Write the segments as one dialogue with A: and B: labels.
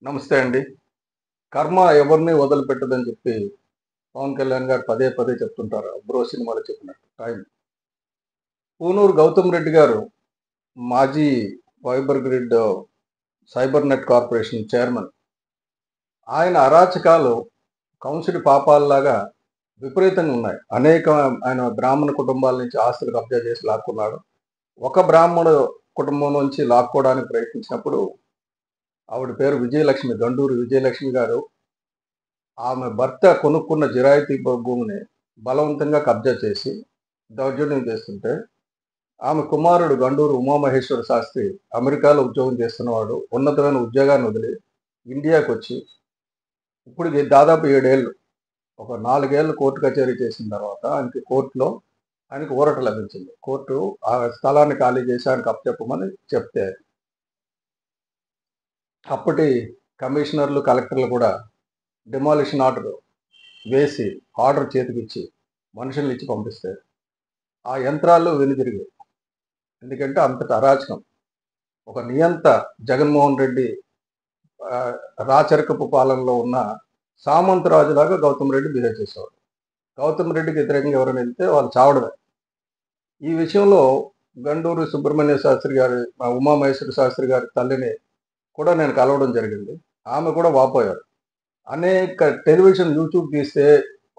A: నమస్తే అండి. కర్మ ఎవరిని వదిలిపెట్టదని చెప్పి పవన్ కళ్యాణ్ గారు పదే పదే చెప్తుంటారు. 'బ్రో' సినిమాలో చెప్పినట్టు టైం. పూనూరు గౌతమ్ రెడ్డి గారు మాజీ fibre grid cyber net corporation chairman. ఆయన అరాచకాలు కంసుడి పాపాల్లాగా విపరీతంగా ఉన్నాయి. ఆయన బ్రాహ్మణ కుటుంబాల నుంచి ఆస్తులు కబ్జా చేసి లాక్కున్నాడు. ఒక బ్రాహ్మణ కుటుంబం నుంచి లాక్కోవడానికి ప్రయత్నించినప్పుడు ఆవిడ పేరు విజయలక్ష్మి, గండూరి విజయలక్ష్మి గారు. ఆమె భర్త కొనుక్కున్న జిరాయితీ భూమిని బలవంతంగా కబ్జా చేసి దౌర్జన్యం చేస్తుంటే, ఆమె కుమారుడు గండూరు ఉమామహేశ్వర శాస్త్రి అమెరికాలో ఉద్యోగం చేస్తున్నవాడు. ఉన్నతమైన ఉద్యోగాన్ని వదిలి ఇండియాకొచ్చి ఇప్పటికి దాదాపు 7 ఏళ్ళు, ఒక 4 ఏళ్ళు కోర్టు కచేరీ చేసిన తర్వాత కోర్టులో ఆయనకు ఊరట లభించింది. కోర్టు ఆ స్థలాన్ని ఖాళీ చేసి ఆయనకు అప్పచెప్పమని చెప్తే, అప్పటి కమిషనర్లు, కలెక్టర్లు కూడా డిమాలిషన్ ఆర్డర్ వేసి ఆర్డర్ చేతికిచ్చి మనుషుల్ని ఇచ్చి పంపిస్తే ఆ యంత్రాలు వెనుదిరిగాయి. ఎందుకంటే అంతటి అరాచకం. ఒక నియంత జగన్మోహన్ రెడ్డి రాచరికపు పాలనలో ఉన్న సామంతరాజులాగా గౌతమ్ రెడ్డి బిహేవ్ చేసేవాడు. గౌతమ్ రెడ్డికి వ్యతిరేకంగా ఎవరైనా వెళ్తే వాళ్ళు చావడమే. ఈ విషయంలో గండూరు సుబ్రహ్మణ్య శాస్త్రి గారి, ఉమామహేశ్వర శాస్త్రి గారి తల్లిని కూడా నేను కలవడం జరిగింది. ఆమె కూడా వాపోయారు. అనేక టెలివిజన్, యూట్యూబ్ తీస్తే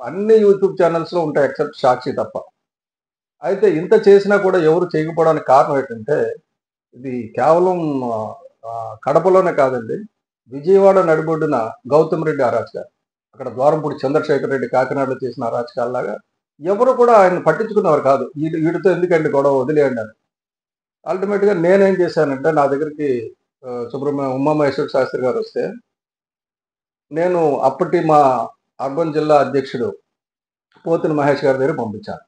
A: అన్ని యూట్యూబ్ ఛానల్స్లో ఉంటాయి ఎక్సెప్ట్ సాక్షి తప్ప. అయితే ఇంత చేసినా కూడా ఎవరు చేయకపోవడానికి కారణం ఏంటంటే, ఇది కేవలం కడపలోనే కాదండి, విజయవాడ నడిబొడ్డున గౌతమ్ రెడ్డి అరాచకాలు, అక్కడ ద్వారంపూడి చంద్రశేఖర్ రెడ్డి కాకినాడలో చేసిన అరాచకాలలాగా ఎవరు కూడా ఆయన పట్టించుకున్నవారు కాదు. వీడితో ఎందుకండి గొడవ, వదిలేయండి అని. అల్టిమేట్గా నేనేం చేశానంటే, నా దగ్గరికి ఉమామహేశ్వర శాస్త్రి గారు వస్తే, నేను అప్పటి మా అర్బన్ జిల్లా అధ్యక్షుడు పోతిన మహేష్ గారి దగ్గర పంపించాను.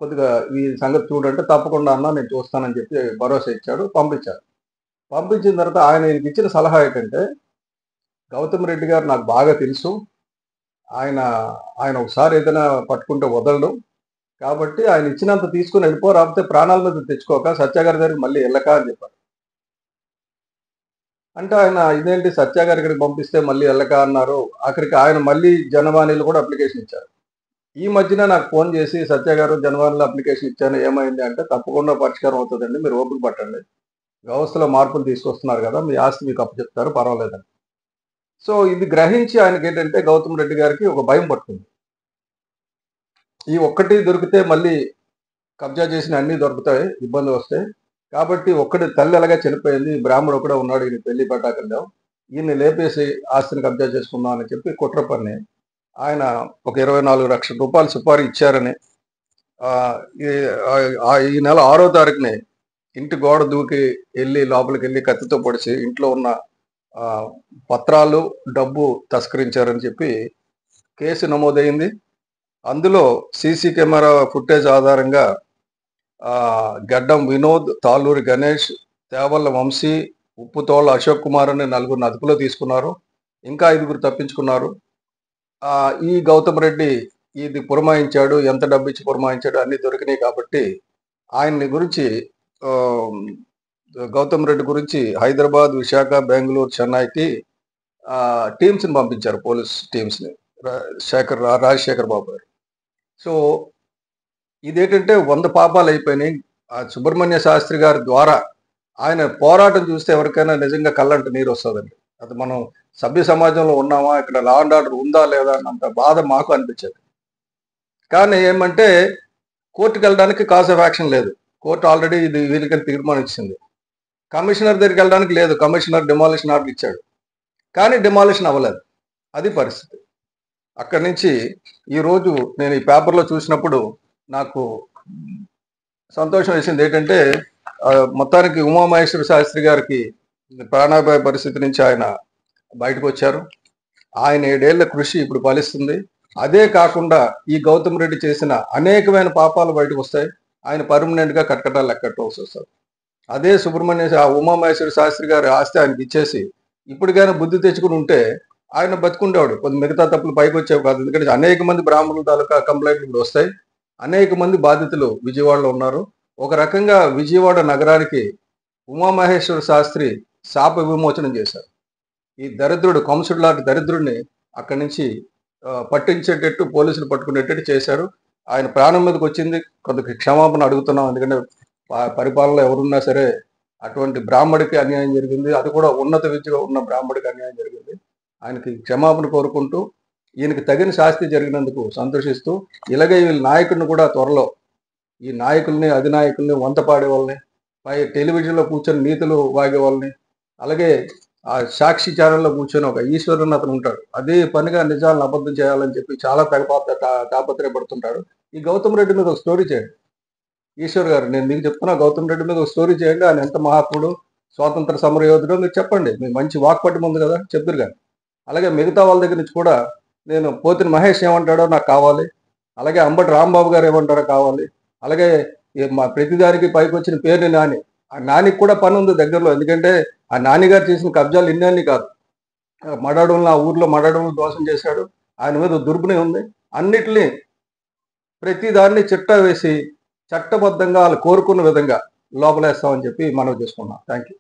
A: కొద్దిగా ఈ సంగతి చూడంటే, తప్పకుండా అన్నా నేను చూస్తానని చెప్పి భరోసా ఇచ్చాడు. పంపించారు. పంపించిన తర్వాత ఆయనకి ఇచ్చిన సలహా ఏంటంటే, గౌతమ్ రెడ్డి గారు నాకు బాగా తెలుసు. ఆయన ఆయన ఒకసారి ఏదైనా పట్టుకుంటే వదలడు. కాబట్టి ఆయన ఇచ్చినంత తీసుకుని వెళ్ళిపో, రాకపోతే ప్రాణాల మీద తెచ్చుకోక సత్య గారి దగ్గరికి మళ్ళీ వెళ్ళక అని చెప్పారు. అంటే ఆయన ఇదేంటి సత్య గారి దగ్గరికి పంపిస్తే మళ్ళీ వెళ్ళక అన్నారు. ఆఖరికి ఆయన మళ్ళీ జనవాణిలో కూడా అప్లికేషన్ ఇచ్చారు. ఈ మధ్యన నాకు ఫోన్ చేసి, సత్య గారు జనవరిలో అప్లికేషన్ ఇచ్చాను, ఏమైంది అంటే, తప్పకుండా పరిష్కారం అవుతుందండి, మీరు ఓపిక పట్టండి, వ్యవస్థలో మార్పులు తీసుకొస్తున్నారు కదా, మీ ఆస్తి మీకు అప్పచెప్తారు, పర్వాలేదండి. సో ఇది గ్రహించి ఆయనకి ఏంటంటే, గౌతమ్ రెడ్డి గారికి ఒక భయం పట్టుకుంది. ఈ ఒక్కటి దొరికితే మళ్ళీ కబ్జా చేసిన అన్ని దొరుకుతాయి, ఇబ్బంది వస్తాయి. కాబట్టి ఒక్కటి తల్లి ఎలాగా చనిపోయింది, బ్రాహ్మడు ఒకడే ఉన్నాడు, ఈయన పెళ్లి పెట్టాకలేవు, ఈయన్ని లేపేసి ఆస్తిని కబ్జా చేసుకుందాం అని చెప్పి కుట్ర పన్ని ఆయన ఒక 24 లక్షల రూపాయలు సుపారీ ఇచ్చారని, ఈ నెల 6వ తారీఖుని ఇంటి గోడ దూకి వెళ్ళి లోపలికి వెళ్ళి కత్తితో పొడిచి ఇంట్లో ఉన్న పత్రాలు, డబ్బు తస్కరించారని చెప్పి కేసు నమోదైంది. అందులో సీసీ కెమెరా ఫుటేజ్ ఆధారంగా గడ్డం వినోద్, తాళ్ళూరి గణేష్, తేవల్ల వంశీ, ఉప్పుతోళ్ళ అశోక్ కుమార్ అని 4 అదుపులో తీసుకున్నారు. ఇంకా 5 తప్పించుకున్నారు. ఈ గౌతమ్ రెడ్డి ఇది పురమాయించాడు, ఎంత డబ్బు ఇచ్చి పురమాయించాడు అన్ని దొరికినాయి. కాబట్టి ఆయన్ని గురించి, గౌతమ్ రెడ్డి గురించి హైదరాబాద్, విశాఖ, బెంగళూరు, చెన్నైకి టీమ్స్ని పంపించారు, పోలీస్ టీమ్స్ని, రాజశేఖర్ బాబు గారు. సో ఇదేంటంటే 100 పాపాలు అయిపోయినాయి. సుబ్రహ్మణ్య శాస్త్రి గారి ద్వారా ఆయన పోరాటం చూస్తే ఎవరికైనా నిజంగా కళ్ళంట నీరు వస్తుందండి. అది మనం సభ్య సమాజంలో ఉన్నామా, ఇక్కడ లా అండ్ ఆర్డర్ ఉందా లేదా అన్నంత బాధ మాకు అనిపించేది. కానీ ఏమంటే, కోర్టుకు వెళ్ళడానికి కాజ్ ఆఫ్ యాక్షన్ లేదు. కోర్టు ఆల్రెడీ ఇది వీళ్ళకని తీర్మానం ఇచ్చింది. కమిషనర్ దగ్గరికి వెళ్ళడానికి లేదు, కమిషనర్ డిమాలిషన్ ఆర్డర్ ఇచ్చాడు, కానీ డిమాలిషన్ అవ్వలేదు. అది పరిస్థితి. అక్కడి నుంచి ఈరోజు నేను ఈ పేపర్లో చూసినప్పుడు నాకు సంతోషం వేసింది. ఏంటంటే, మొత్తానికి ఉమామహేశ్వర శాస్త్రి గారికి ప్రాణాపాయ పరిస్థితి నుంచి ఆయన బయటకు వచ్చారు. ఆయన 7 ఏళ్ల కృషి ఇప్పుడు ఫలిస్తుంది. అదే కాకుండా ఈ గౌతమ్ రెడ్డి చేసిన అనేకమైన పాపాలు బయటకు వస్తాయి. ఆయన పర్మనెంట్గా కటకటాలు లెక్కట్టాల్సి వస్తుంది. అదే ఉమామహేశ్వర శాస్త్రి గారి ఆస్తి ఆయనకి ఇచ్చేసి ఇప్పటికైనా బుద్ధి తెచ్చుకుని ఉంటే ఆయన బతుకుండేవాడు. కొద్ది మిగతా తప్పులు పైకి వచ్చేవి కాదు. ఎందుకంటే అనేక మంది బ్రాహ్మణుల తాలూకా కంప్లైంట్లు ఇప్పుడు వస్తాయి. అనేక మంది బాధితులు విజయవాడలో ఉన్నారు. ఒక రకంగా విజయవాడ నగరానికి ఉమామహేశ్వర శాస్త్రి శాప విమోచనం చేశారు. ఈ దరిద్రుడు కంసుడు లాంటి దరిద్రుడిని అక్కడి నుంచి పట్టించేటట్టు పోలీసులు పట్టుకునేటట్టు చేశారు. ఆయన ప్రాణం మీదకి వచ్చింది, కొంత క్షమాపణ అడుగుతున్నాం. ఎందుకంటే పరిపాలనలో ఎవరున్నా సరే అటువంటి బ్రాహ్మడికి అన్యాయం జరిగింది, అది కూడా ఉన్నత విద్యగా ఉన్న బ్రాహ్మడికి అన్యాయం జరిగింది. ఆయనకి క్షమాపణ కోరుకుంటూ ఈయనకి తగిన శాస్తి జరిగినందుకు సంతోషిస్తూ, ఇలాగే వీళ్ళ నాయకుడిని కూడా త్వరలో, ఈ నాయకుల్ని అధినాయకుల్ని వంతపాడే వాళ్ళని, పై టెలివిజన్లో కూర్చొని నీతులు వాగే వాళ్ళని, అలాగే ఆ సాక్షి ఛానల్లో కూర్చొని ఒక ఈశ్వరుని అతను ఉంటాడు, అదే పనిగా నిజాలను అబద్ధం చేయాలని చెప్పి చాలా తాపత్రయపడుతుంటాడు. ఈ గౌతమ్ రెడ్డి మీద ఒక స్టోరీ చేయండి. ఈశ్వర్ గారు, నేను మీకు చెప్తున్నా, గౌతమ్ రెడ్డి మీద ఒక స్టోరీ చేయండి. ఆయన ఎంత మహాత్ముడు, స్వాతంత్ర సమర యోధుడు మీరు చెప్పండి. మీకు మంచి వాక్పటిమ ఉంది కదా, చెప్తురు కానీ. అలాగే మిగతా వాళ్ళ దగ్గర నుంచి కూడా నేను పోతిన మహేష్ ఏమంటాడో నాకు కావాలి, అలాగే అంబటి రాంబాబు గారు ఏమంటారో కావాలి, అలాగే మా ప్రతిదానికి పైకి వచ్చిన పేరుని నాని, ఆ నానికి కూడా పని ఉంది దగ్గరలో. ఎందుకంటే ఆ నానిగారు చేసిన కబ్జాలు ఇన్ని కాదు. మడాడంలో, ఆ ఊర్లో మడాడంలో దోషం చేశాడు, ఆయన మీద దుర్గుణం ఉంది. అన్నిటినీ ప్రతి దాన్ని చిట్టా వేసి చట్టబద్ధంగా వాళ్ళు కోరుకున్న విధంగా లోపలేస్తామని చెప్పి మనవి చేసుకున్నాం. Thank you.